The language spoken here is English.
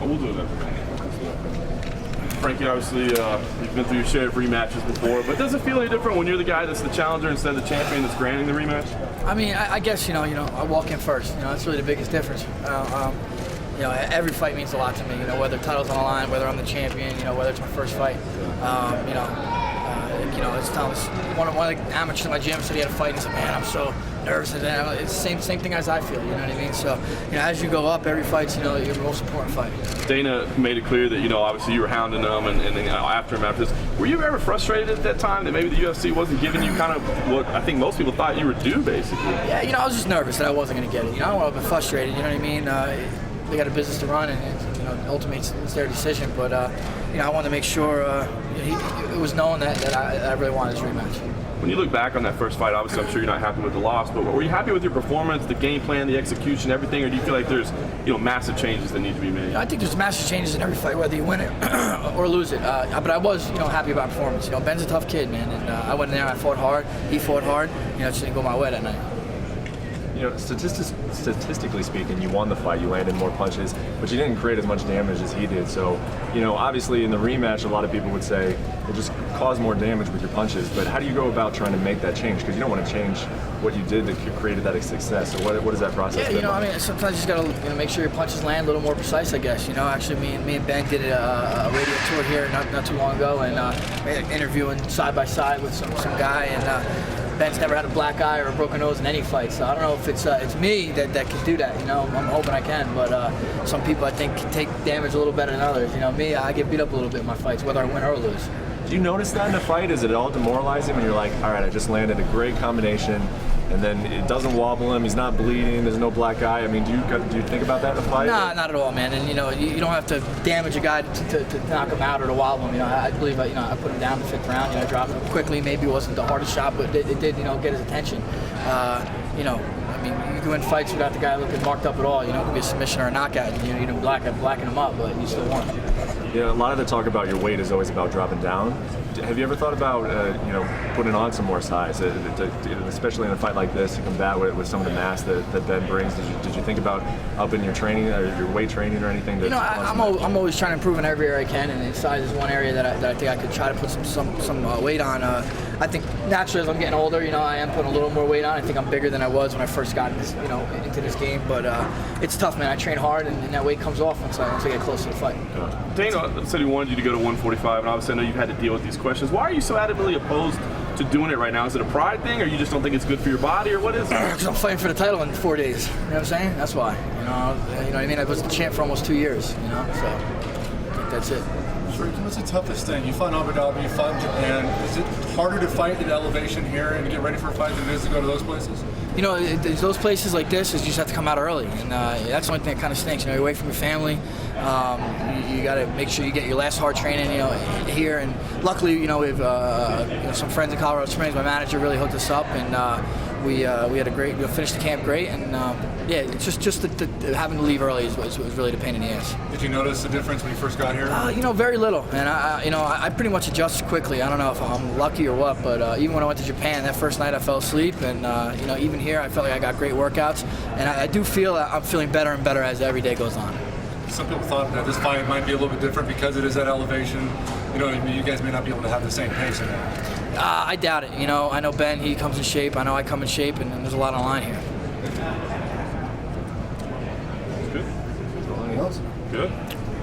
we'll do that. Frankie, obviously, you've been through your share of rematches before, but does it feel any different when you're the guy that's the challenger instead of the champion that's granting the rematch? I mean, I guess, you know, I walk in first. You know, that's really the biggest difference. You know, every fight means a lot to me. You know, whether title's on the line, whether I'm the champion, you know, whether it's my first fight. You know, it's one of the amateurs in my gym said he had a fight, and he said, man, I'm so nervous. And it's the same thing as I feel, you know what I mean? So, you know, as you go up, every fight's, you know, your most important fight. Dana made it clear that, you know, obviously you were hounding them, and then, you know, after this, were you ever frustrated at that time that maybe the UFC wasn't giving you kind of what I think most people thought you were due, basically? Yeah, you know, I was just nervous that I wasn't going to get it. You know, I don't want to be frustrated, you know what I mean? They got a business to run, and you know, ultimately it's their decision. But you know, I wanted to make sure it was known that I really wanted this rematch. When you look back on that first fight, obviously I'm sure you're not happy with the loss, but were you happy with your performance, the game plan, the execution, everything, or do you feel like there's, you know, massive changes that need to be made? I think there's massive changes in every fight, whether you win it or lose it. But I was, you know, happy about performance. You know, Ben's a tough kid, man, and I went in there, I fought hard, he fought hard. You know, it just didn't go my way that night. You know, statistically speaking, you won the fight, you landed more punches, but you didn't create as much damage as he did. So, you know, obviously in the rematch, a lot of people would say, well, just cause more damage with your punches. But how do you go about trying to make that change? Because you don't want to change what you did that created that success. So what is that process? Yeah, you know, I mean, sometimes you just got to, you know, make sure your punches land a little more precise, I guess. You know, actually, me and Ben did a radio tour here not too long ago, and interviewing side by side with some guy, and Ben's never had a black eye or a broken nose in any fight, so I don't know if it's me that can do that. You know, I'm hoping I can, but some people I think can take damage a little better than others. You know, me, I get beat up a little bit in my fights, whether I win or lose. Do you notice that in a fight? Is it all demoralizing when you're like, all right, I just landed a great combination, and then it doesn't wobble him, he's not bleeding, there's no black eye? I mean, do you think about that in a fight? Nah, not at all, man. And you know, you don't have to damage a guy to knock him out or to wobble him. You know, I believe, you know, I put him down in the 5th round. You know, dropped him quickly. Maybe it wasn't the hardest shot, but it did, you know, get his attention. You know, I mean, you can win fights without the guy looking marked up at all. You know, it could be a submission or a knockout. You know, you don't blacken him up, but you still won. Yeah, a lot of the talk about your weight is always about dropping down. Have you ever thought about, you know, putting on some more size, especially in a fight like this, to combat with some of the mass that Ben brings? Did you think about upping your training, or your weight training, or anything? You know, I'm always trying to improve in every area I can, and size is one area that I think I could try to put some weight on. I think naturally, as I'm getting older, you know, I am putting a little more weight on. I think I'm bigger than I was when I first got into this game, but it's tough, man. I train hard, and that weight comes off once I get close to the fight. Dana said he wanted you to go to 145, and obviously I know you've had to deal with these questions. Why are you so adamantly opposed to doing it right now? Is it a pride thing, or you just don't think it's good for your body, or what is it? Because I'm fighting for the title in 4 days. You know what I'm saying? That's why. You know what I mean? I was the champ for almost 2 years. You know, so I think that's it. What's the toughest thing? You fought in Abu Dhabi, you fought in Japan. Is it harder to fight at elevation here and to get ready for a fight than it is to go to those places? You know, those places like this, is you just have to come out early, and that's the only thing that kind of stinks. You know, you're away from your family. You got to make sure you get your last hard training, you know, here. And luckily, you know, we have you know, some friends in Colorado Springs. My manager really hooked us up, and we had a great, finished the camp great. And yeah, it's just having to leave early was really the pain in the ass. Did you notice the difference when you first got here? You know, very little, and I pretty much adjusted quickly. I don't know if I'm lucky or what, but even when I went to Japan, that first night I fell asleep, and you know, even here I felt like I got great workouts, and I do feel that I'm feeling better and better as every day goes on. Some people thought that this fight might be a little bit different because it is at elevation. You know, you guys may not be able to have the same pace in it. I doubt it. You know, I know Ben, he comes in shape. I know I come in shape, and there's a lot on the line here. Good. Anything else? Good.